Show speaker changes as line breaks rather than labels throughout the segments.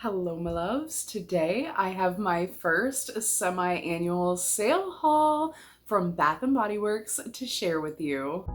Hello, my loves. Today I have my first semi-annual sale haul from Bath& Body Works to share with you.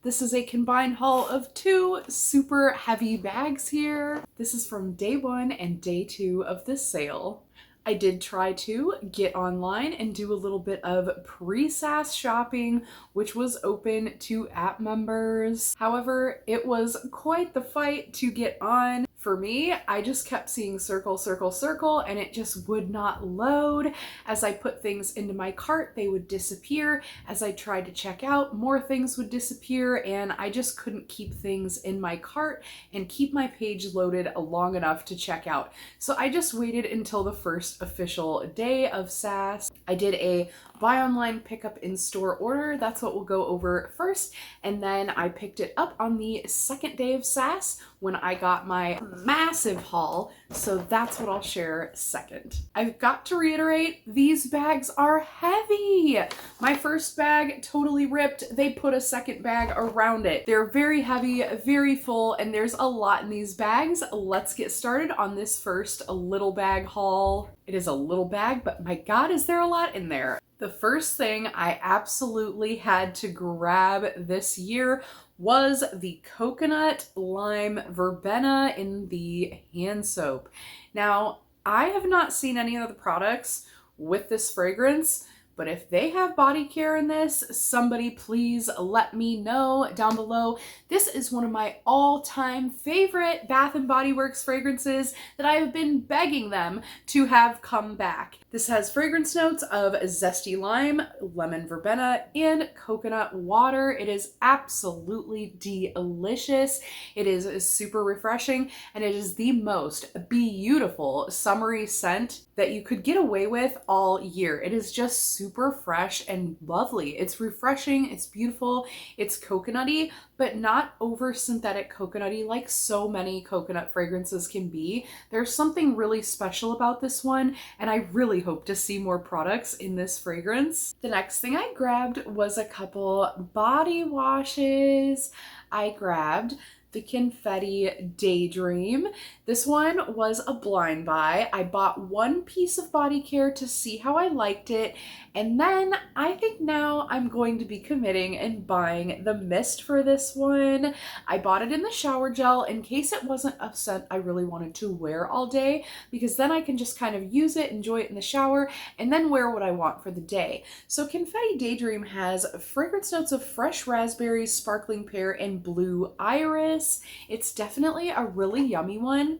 This is a combined haul of two super heavy bags here. This is from day 1 and day 2 of this sale. I did try to get online and do a little bit of pre-SAS shopping, which was open to app members. However, it was quite the fight to get on. For me, I just kept seeing circle, circle, circle, and it just would not load. As I put things into my cart, they would disappear. As I tried to check out, more things would disappear, and I just couldn't keep things in my cart and keep my page loaded long enough to check out. So I just waited until the first official day of SAS. I did a buy online, pick up in store order. That's what we'll go over first. And then I picked it up on the second day of SAS when I got my massive haul. So that's what I'll share second. I've got to reiterate, these bags are heavy. My first bag totally ripped. They put a second bag around it. They're very heavy, very full, and there's a lot in these bags. Let's get started on this first little bag haul. It is a little bag, but my God, is there a lot in there. The first thing I absolutely had to grab this year was the coconut lime verbena in the hand soap. Now, I have not seen any of the products with this fragrance, but if they have body care in this, somebody please let me know down below. This is one of my all-time favorite Bath & Body Works fragrances that I have been begging them to have come back. This has fragrance notes of zesty lime, lemon verbena, and coconut water. It is absolutely delicious. It is super refreshing, and it is the most beautiful summery scent that you could get away with all year. It is just super fresh and lovely. It's refreshing, it's beautiful, it's coconutty, but not over synthetic coconutty like so many coconut fragrances can be. There's something really special about this one, and I really hope to see more products in this fragrance. The next thing I grabbed was a couple body washes. I grabbed the Confetti Daydream. This one was a blind buy. I bought one piece of body care to see how I liked it, and then I think now I'm going to be committing and buying the mist for this one. I bought it in the shower gel in case it wasn't a scent I really wanted to wear all day, because then I can just kind of use it, enjoy it in the shower, and then wear what I want for the day. So Confetti Daydream has fragrance notes of fresh raspberries, sparkling pear, and blue iris. It's definitely a really yummy one.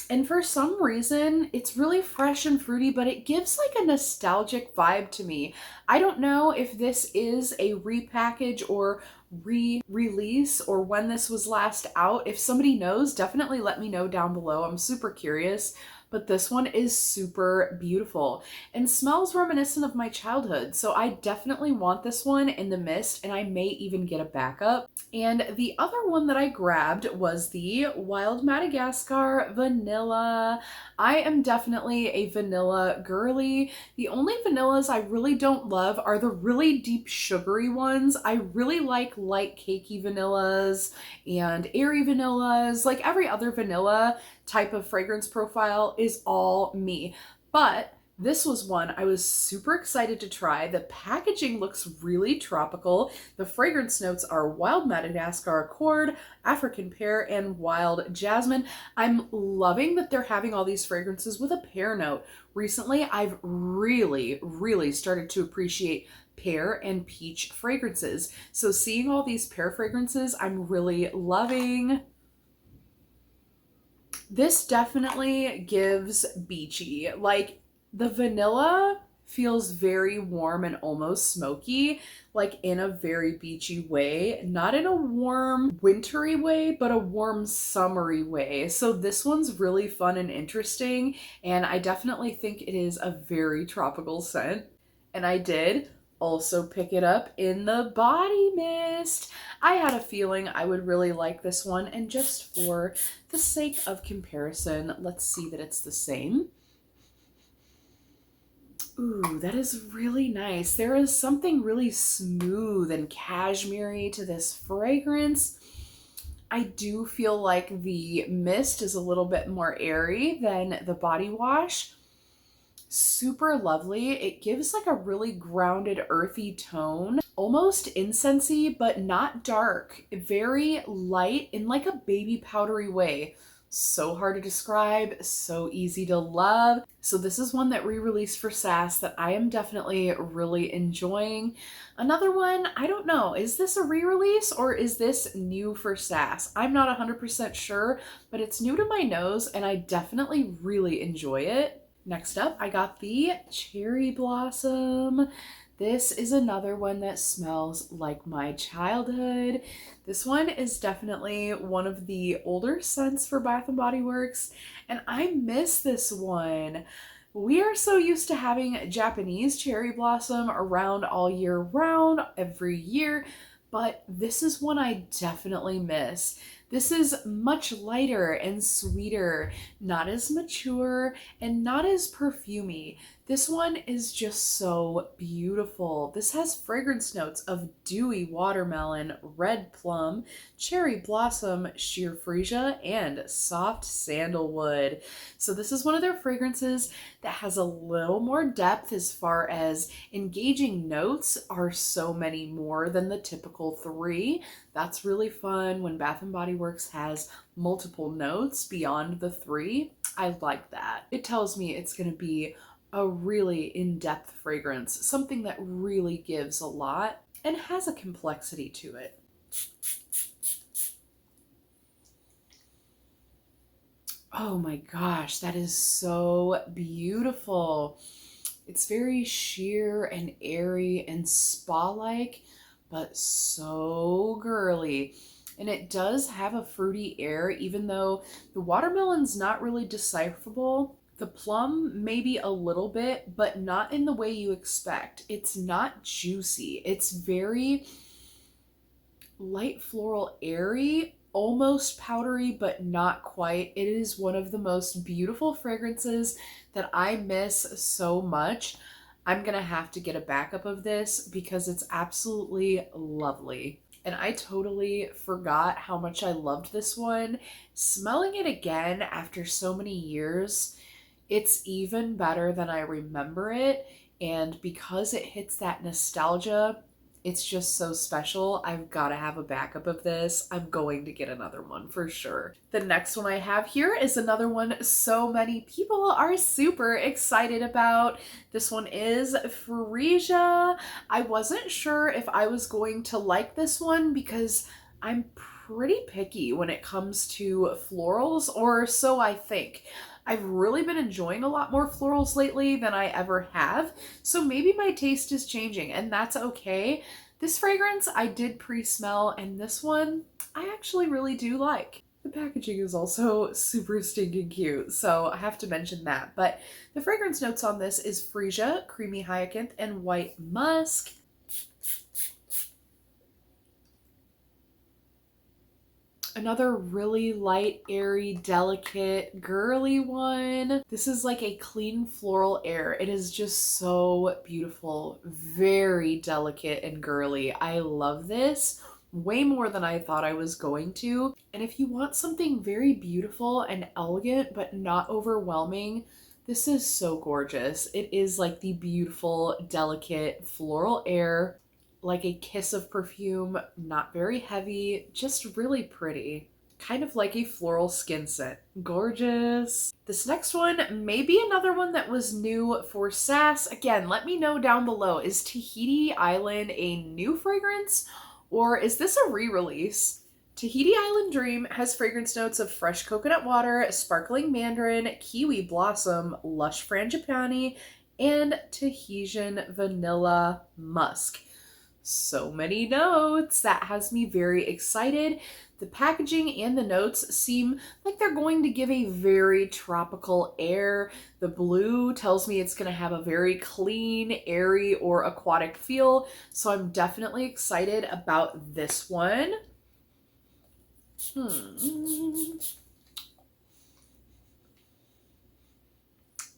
And for some reason, it's really fresh and fruity, but it gives like a nostalgic vibe to me. I don't know if this is a repackage or re-release or when this was last out. If somebody knows, definitely let me know down below. I'm super curious. But this one is super beautiful and smells reminiscent of my childhood. So I definitely want this one in the mist, and I may even get a backup. And the other one that I grabbed was the Wild Madagascar Vanilla. I am definitely a vanilla girly. The only vanillas I really don't love are the really deep sugary ones. I really like light cakey vanillas and airy vanillas. Like every other vanilla type of fragrance profile is all me. But this was one I was super excited to try. The packaging looks really tropical. The fragrance notes are wild Madagascar accord, African pear, and wild jasmine. I'm loving that they're having all these fragrances with a pear note. Recently, I've really started to appreciate pear and peach fragrances. So seeing all these pear fragrances, I'm really loving. This definitely gives beachy. Like, the vanilla feels very warm and almost smoky, like in a very beachy way. Not in a warm, wintry way, but a warm, summery way. So this one's really fun and interesting, and I definitely think it is a very tropical scent. And I did also pick it up in the body mist. I had a feeling I would really like this one, and just for the sake of comparison, let's see that it's the same. Ooh, that is really nice. There is something really smooth and cashmere to this fragrance. I do feel like the mist is a little bit more airy than the body wash. Super lovely. It gives like a really grounded, earthy tone, almost incensey, but not dark. Very light in like a baby powdery way. So hard to describe, so easy to love. So this is one that re-released for SAS that I am definitely really enjoying. Another one, I don't know, is this a re-release or is this new for SAS? I'm not 100% sure, but it's new to my nose and I definitely really enjoy it. Next up, I got the Cherry Blossom. This is another one that smells like my childhood. This one is definitely one of the older scents for Bath & Body Works, and I miss this one. We are so used to having Japanese cherry blossom around all year round, every year, but this is one I definitely miss. This is much lighter and sweeter, not as mature and not as perfumey. This one is just so beautiful. This has fragrance notes of dewy watermelon, red plum, cherry blossom, sheer freesia, and soft sandalwood. So this is one of their fragrances that has a little more depth as far as engaging notes are so many more than the typical 3. That's really fun when Bath & Body Works has multiple notes beyond the 3. I like that. It tells me it's going to be a really in-depth fragrance, something that really gives a lot and has a complexity to it. Oh my gosh, that is so beautiful. It's very sheer and airy and spa-like, but so girly. And it does have a fruity air, even though the watermelon's not really decipherable. The plum maybe a little bit, but not in the way you expect. It's not juicy. It's very light floral airy, almost powdery, but not quite. It is one of the most beautiful fragrances that I miss so much. I'm gonna have to get a backup of this because it's absolutely lovely. And I totally forgot how much I loved this one. Smelling it again after so many years, it's even better than I remember it. And because it hits that nostalgia, it's just so special. I've got to have a backup of this. I'm going to get another one for sure. The next one I have here is another one so many people are super excited about. This one is Freesia. I wasn't sure if I was going to like this one because I'm pretty picky when it comes to florals, or so I think. I've really been enjoying a lot more florals lately than I ever have, so maybe my taste is changing, and that's okay. This fragrance I did pre-smell, and this one I actually really do like. The packaging is also super stinking cute, so I have to mention that. But the fragrance notes on this is freesia, creamy hyacinth, and white musk. Another really light, airy, delicate, girly one. This is like a clean floral air. It is just so beautiful, very delicate and girly. I love this way more than I thought I was going to. And if you want something very beautiful and elegant, but not overwhelming, this is so gorgeous. It is like the beautiful, delicate floral air, like a kiss of perfume, not very heavy, just really pretty. Kind of like a floral skin scent. Gorgeous. This next one may be another one that was new for SAS. Again, let me know down below. Is Tahiti Island a new fragrance or is this a re-release? Tahiti Island Dream has fragrance notes of fresh coconut water, sparkling mandarin, kiwi blossom, lush frangipani, and Tahitian vanilla musk. So many notes. That has me very excited. The packaging and the notes seem like they're going to give a very tropical air. The blue tells me it's going to have a very clean, airy, or aquatic feel. So I'm definitely excited about this one.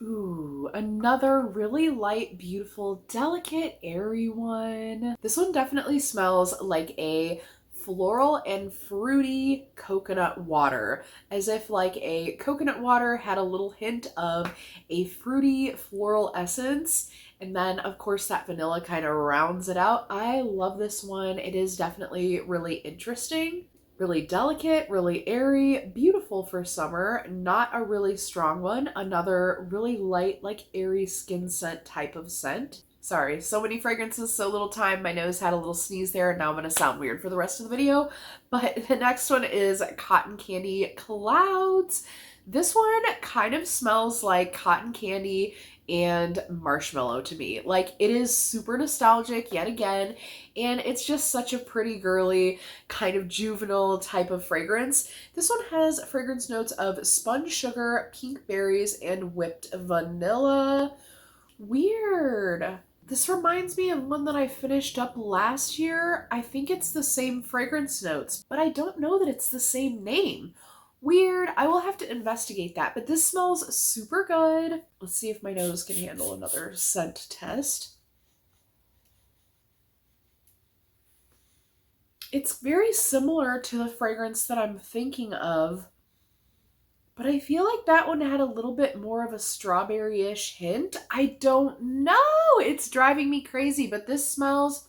Ooh, another really light, beautiful, delicate, airy one. This one definitely smells like a floral and fruity coconut water, as if like a coconut water had a little hint of a fruity floral essence. And then of course that vanilla kind of rounds it out. I love this one. It is definitely really interesting. Really delicate, really airy, beautiful for summer, not a really strong one. Another really light, like airy skin scent type of scent. Sorry, so many fragrances, so little time. My nose had a little sneeze there, and now I'm gonna sound weird for the rest of the video. But the next one is Cotton Candy Clouds. This one kind of smells like cotton candy and marshmallow to me. Like, it is super nostalgic yet again, and it's just such a pretty girly kind of juvenile type of fragrance. This one has fragrance notes of sponge sugar, pink berries, and whipped vanilla. Weird. This reminds me of one that I finished up last year. I think it's the same fragrance notes, but I don't know that it's the same name. Weird. I will have to investigate that, but this smells super good. Let's see if my nose can handle another scent test. It's very similar to the fragrance that I'm thinking of, but I feel like that one had a little bit more of a strawberry-ish hint. I don't know. It's driving me crazy, but this smells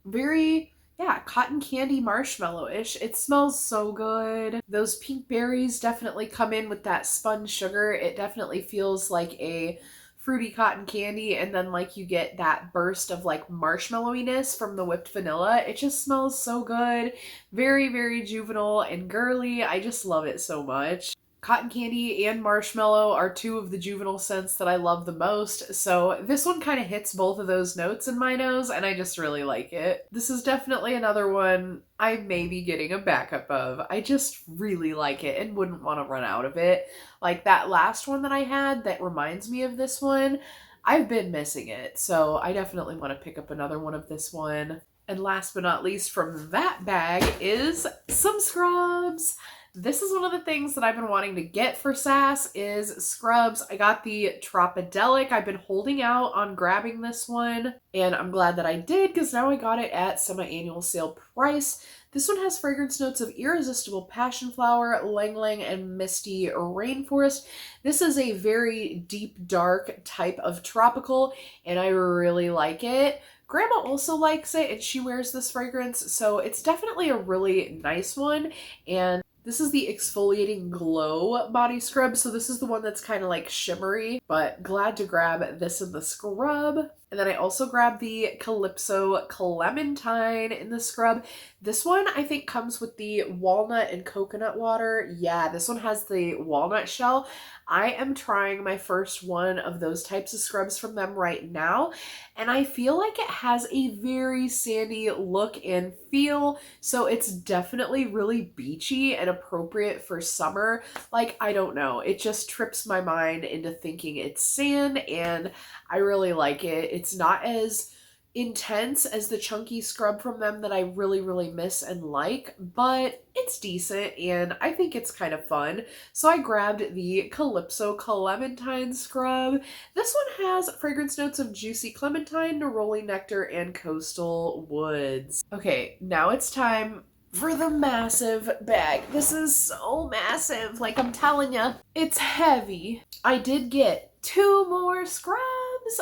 very, yeah, cotton candy marshmallow-ish. It smells so good. Those pink berries definitely come in with that spun sugar. It definitely feels like a fruity cotton candy, and then like you get that burst of like marshmallowiness from the whipped vanilla. It just smells so good. Very, very juvenile and girly. I just love it so much. Cotton candy and marshmallow are two of the juvenile scents that I love the most, so this one kind of hits both of those notes in my nose, and I just really like it. This is definitely another one I may be getting a backup of. I just really like it and wouldn't want to run out of it. Like that last one that I had that reminds me of this one, I've been missing it, so I definitely want to pick up another one of this one. And last but not least from that bag is some scrubs. This is one of the things that I've been wanting to get for SAS is scrubs. I got the Tropidelic. I've been holding out on grabbing this one, and I'm glad that I did because now I got it at semi-annual sale price. This one has fragrance notes of irresistible passion flower, lang lang, and misty rainforest. This is a very deep, dark type of tropical, and I really like it. Grandma also likes it, and she wears this fragrance, so it's definitely a really nice one. And this is the Exfoliating Glow body scrub, so this is the one that's kind of like shimmery, but glad to grab this in the scrub. And then I also grabbed the Calypso Clementine in the scrub. This one I think comes with the walnut and coconut water. Yeah, this one has the walnut shell. I am trying my first one of those types of scrubs from them right now, and I feel like it has a very sandy look and feel, so it's definitely really beachy and appropriate for summer. Like, I don't know, it just trips my mind into thinking it's sand, and I really like it. It's not as intense as the chunky scrub from them that I really, really miss and like, but it's decent and I think it's kind of fun. So I grabbed the Calypso Clementine scrub. This one has fragrance notes of juicy clementine, neroli nectar, and coastal woods. Okay, now it's time for the massive bag. This is so massive, like I'm telling you, it's heavy. I did get 2 more scrubs.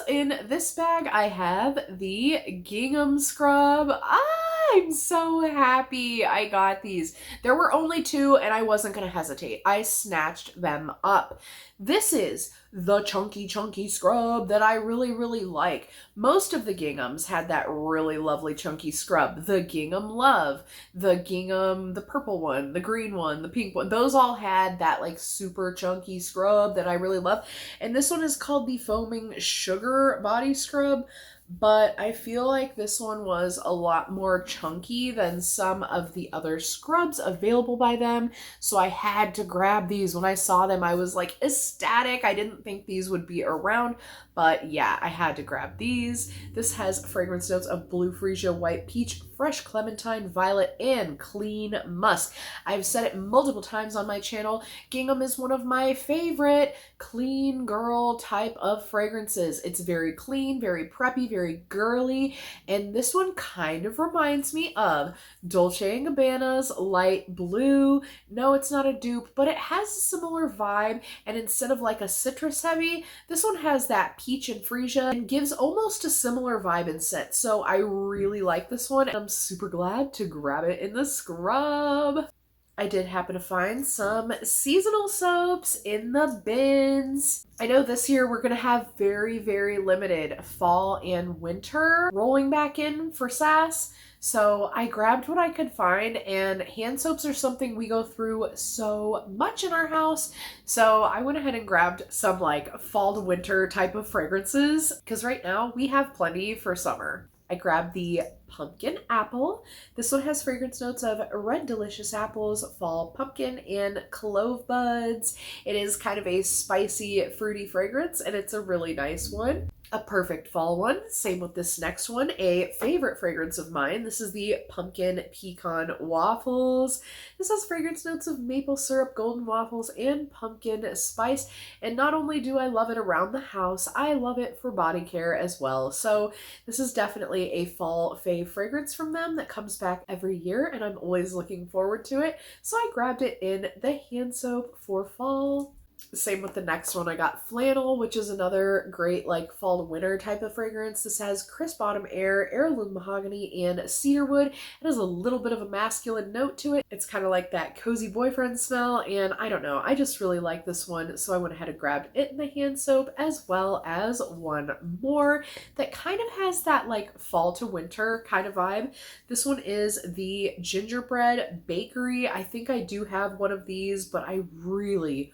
In this bag, I have the gingham scrub. I'm so happy I got these. There were only 2 and I wasn't going to hesitate. I snatched them up. This is the chunky scrub that I really, really like. Most of the ginghams had that really lovely chunky scrub. The gingham love, the gingham, the purple one, the green one, the pink one. Those all had that like super chunky scrub that I really love. And this one is called the Foaming Sugar Body Scrub. But I feel like this one was a lot more chunky than some of the other scrubs available by them. So I had to grab these. When I saw them, I was like ecstatic. I didn't think these would be around, but yeah, I had to grab these. This has fragrance notes of blue freesia, white peach, fresh clementine, violet, and clean musk. I've said it multiple times on my channel. Gingham is one of my favorite clean girl type of fragrances. It's very clean, very preppy, very girly, and this one kind of reminds me of Dolce & Gabbana's Light Blue. No, it's not a dupe, but it has a similar vibe, and instead of like a citrus heavy, this one has that peach and freesia and gives almost a similar vibe and scent. So I really like this one, and I'm super glad to grab it in the scrub. I did happen to find some seasonal soaps in the bins. I know this year we're gonna have very, very limited fall and winter rolling back in for SAS. So I grabbed what I could find, and hand soaps are something we go through so much in our house. So I went ahead and grabbed some like fall to winter type of fragrances because right now we have plenty for summer. I grabbed the pumpkin apple. This one has fragrance notes of red delicious apples, fall pumpkin, and clove buds. It is kind of a spicy, fruity fragrance, and it's a really nice one. A perfect fall one. Same with this next one, a favorite fragrance of mine. This is the pumpkin pecan waffles. This has fragrance notes of maple syrup, golden waffles, and pumpkin spice. And not only do I love it around the house, I love it for body care as well. So this is definitely a fall fave fragrance from them that comes back every year, and I'm always looking forward to it. So I grabbed it in the hand soap for fall. Same with the next one. I got flannel, which is another great like fall to winter type of fragrance. This has crisp autumn air, heirloom mahogany, and cedarwood. It has a little bit of a masculine note to it. It's kind of like that cozy boyfriend smell, and I don't know, I just really like this one, so I went ahead and grabbed it in the hand soap, as well as one more that kind of has that like fall to winter kind of vibe. This one is the gingerbread bakery. I think I do have one of these, but I really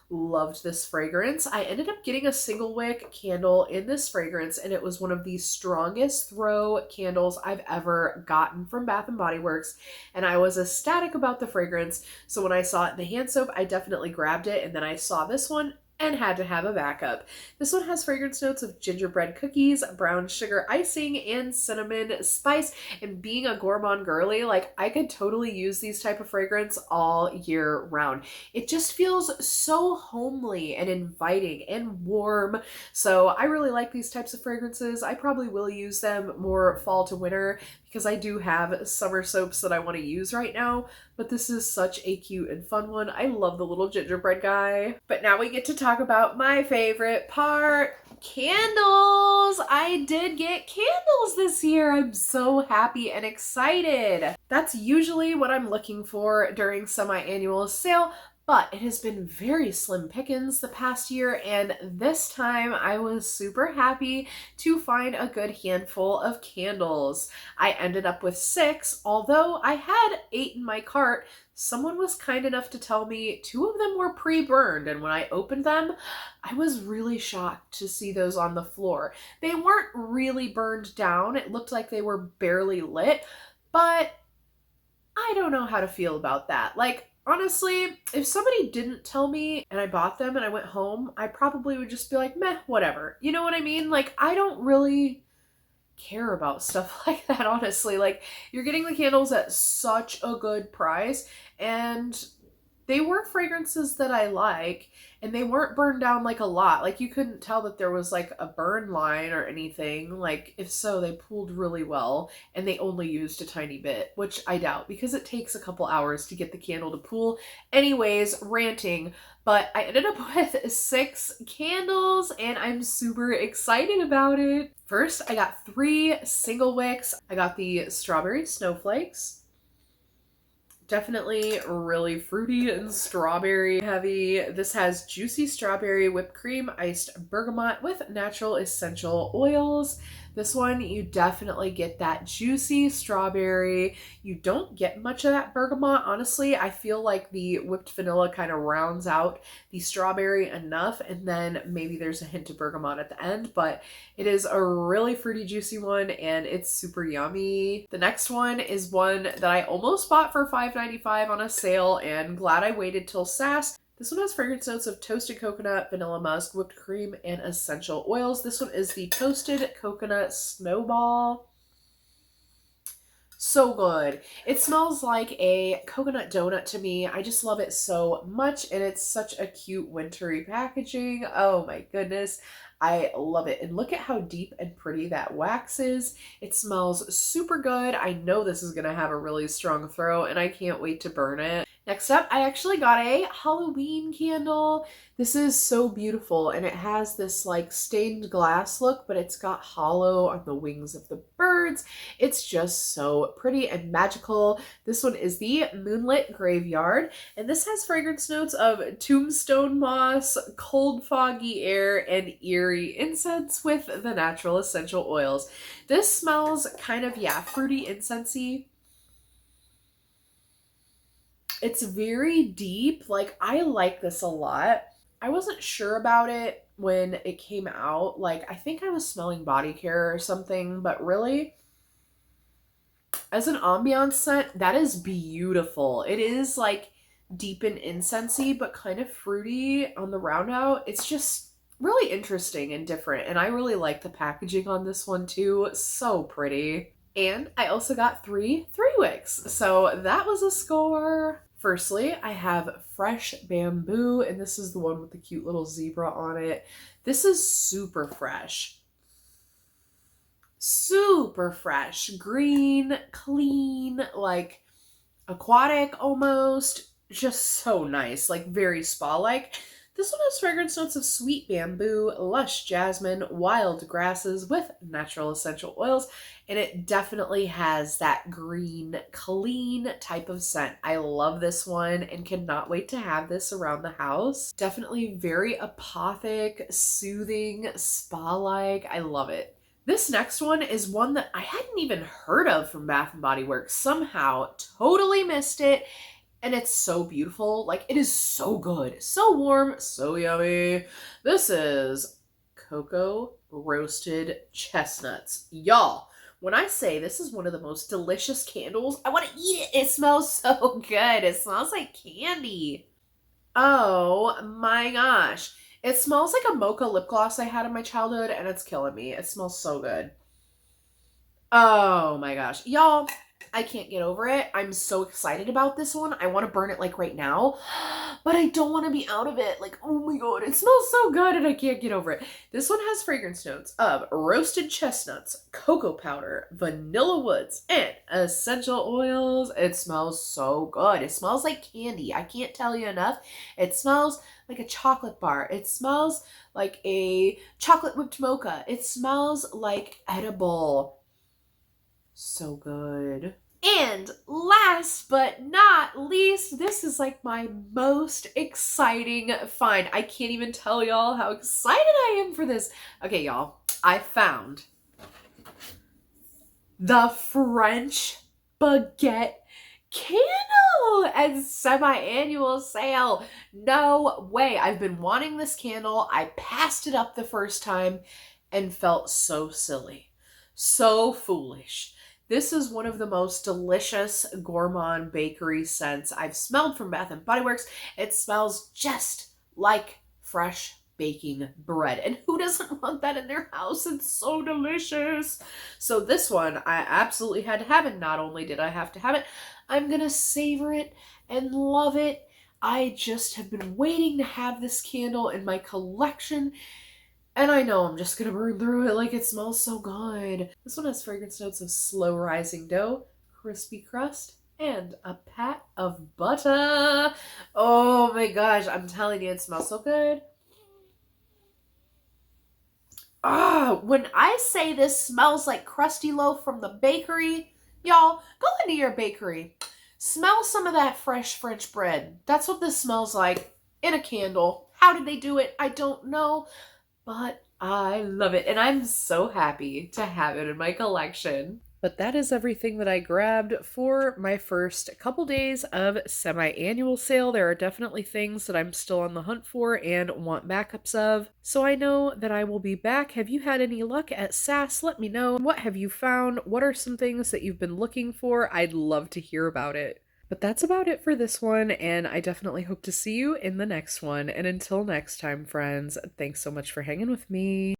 loved this fragrance. I ended up getting a single wick candle in this fragrance, and it was one of the strongest throw candles I've ever gotten from Bath & Body Works, and I was ecstatic about the fragrance. So when I saw it in the hand soap, I definitely grabbed it, and then I saw this one and had to have a backup. This one has fragrance notes of gingerbread cookies, brown sugar icing, and cinnamon spice. And being a gourmand girly, like I could totally use these type of fragrance all year round. It just feels so homely and inviting and warm. So I really like these types of fragrances. I probably will use them more fall to winter because I do have summer soaps that I want to use right now, but this is such a cute and fun one. I love the little gingerbread guy. But now we get to talk about my favorite part, candles. I did get candles this year. I'm so happy and excited. That's usually what I'm looking for during semi-annual sale, but it has been very slim pickings the past year, and this time I was super happy to find a good handful of candles. I ended up with 6, although I had 8 in my cart. Someone was kind enough to tell me 2 of them were pre-burned, and when I opened them, I was really shocked to see those on the floor. They weren't really burned down. It looked like they were barely lit, but I don't know how to feel about that. Like, honestly, if somebody didn't tell me and I bought them and I went home, I probably would just be like, meh, whatever. You know what I mean? Like, I don't really care about stuff like that, honestly. Like, you're getting the candles at such a good price, and they were fragrances that I like, and they weren't burned down like a lot. Like, you couldn't tell that there was like a burn line or anything. Like, if so, they pooled really well, and they only used a tiny bit, which I doubt because it takes a couple hours to get the candle to pool. Anyways, ranting, but I ended up with 6 candles, and I'm super excited about it. First, I got 3 single wicks. I got the strawberry snowflakes. Definitely really fruity and strawberry heavy. This has juicy strawberry whipped cream, iced bergamot with natural essential oils. This one, you definitely get that juicy strawberry. You don't get much of that bergamot. Honestly, I feel like the whipped vanilla kind of rounds out the strawberry enough, and then maybe there's a hint of bergamot at the end, but it is a really fruity, juicy one, and it's super yummy. The next one is one that I almost bought for $5.95 on a sale, and glad I waited till SAS. This one has fragrance notes of toasted coconut, vanilla musk, whipped cream, and essential oils. This one is the Toasted Coconut Snowball. So good. It smells like a coconut donut to me. I just love it so much, and it's such a cute wintry packaging. Oh my goodness. I love it. And look at how deep and pretty that wax is. It smells super good. I know this is going to have a really strong throw, and I can't wait to burn it. Next up, I actually got a Halloween candle. This is so beautiful, and it has this like stained glass look, but it's got hollow on the wings of the birds. It's just so pretty and magical. This one is the Moonlit Graveyard, and this has fragrance notes of tombstone moss, cold foggy air, and eerie incense with the natural essential oils. This smells kind of, yeah, fruity incensey. It's very deep. Like, I like this a lot. I wasn't sure about it when it came out. Like, I think I was smelling body care or something, but really, as an ambiance scent, that is beautiful. It is like deep and incensey, but kind of fruity on the round out. It's just really interesting and different. And I really like the packaging on this one too. So pretty. And I also got three wicks. So that was a score. Firstly, I have Fresh Bamboo, and this is the one with the cute little zebra on it. This is super fresh. Super fresh. Green, clean, like aquatic almost. Just so nice. Like very spa-like. This one has fragrance notes of sweet bamboo, lush jasmine, wild grasses with natural essential oils, and it definitely has that green, clean type of scent. I love this one and cannot wait to have this around the house. Definitely very apothic, soothing, spa-like. I love it. This next one is one that I hadn't even heard of from Bath & Body Works. Somehow totally missed it. And it's so beautiful. Like, it is so good. So warm. So yummy. This is cocoa roasted chestnuts. Y'all, when I say this is one of the most delicious candles, I want to eat it. It smells so good. It smells like candy. Oh my gosh. It smells like a mocha lip gloss I had in my childhood, and it's killing me. It smells so good. Oh my gosh. Y'all, I can't get over it. I'm so excited about this one. I want to burn it like right now, but I don't want to be out of it. Like, oh my god, it smells so good and I can't get over it. This one has fragrance notes of roasted chestnuts, cocoa powder, vanilla woods, and essential oils. It smells so good. It smells like candy. I can't tell you enough. It smells like a chocolate bar. It smells like a chocolate whipped mocha. It smells like edible. So good. And last but not least, this is like my most exciting find. I can't even tell y'all how excited I am for this. Okay, y'all, I found the French baguette candle at semi-annual sale. No way. I've been wanting this candle. I passed it up the first time and felt so silly. So foolish. This is one of the most delicious gourmand bakery scents I've smelled from Bath & Body Works. It smells just like fresh baking bread. And who doesn't want that in their house? It's so delicious. So this one, I absolutely had to have it. Not only did I have to have it, I'm going to savor it and love it. I just have been waiting to have this candle in my collection. And I know I'm just gonna burn through it. Like, it smells so good. This one has fragrance notes of slow rising dough, crispy crust, and a pat of butter. Oh my gosh, I'm telling you, it smells so good. Ah, when I say this smells like crusty loaf from the bakery, y'all, go into your bakery. Smell some of that fresh French bread. That's what this smells like in a candle. How did they do it? I don't know. But I love it, and I'm so happy to have it in my collection. But that is everything that I grabbed for my first couple days of semi-annual sale. There are definitely things that I'm still on the hunt for and want backups of. So I know that I will be back. Have you had any luck at SAS? Let me know. What have you found? What are some things that you've been looking for? I'd love to hear about it. But that's about it for this one, and I definitely hope to see you in the next one. And until next time, friends, thanks so much for hanging with me.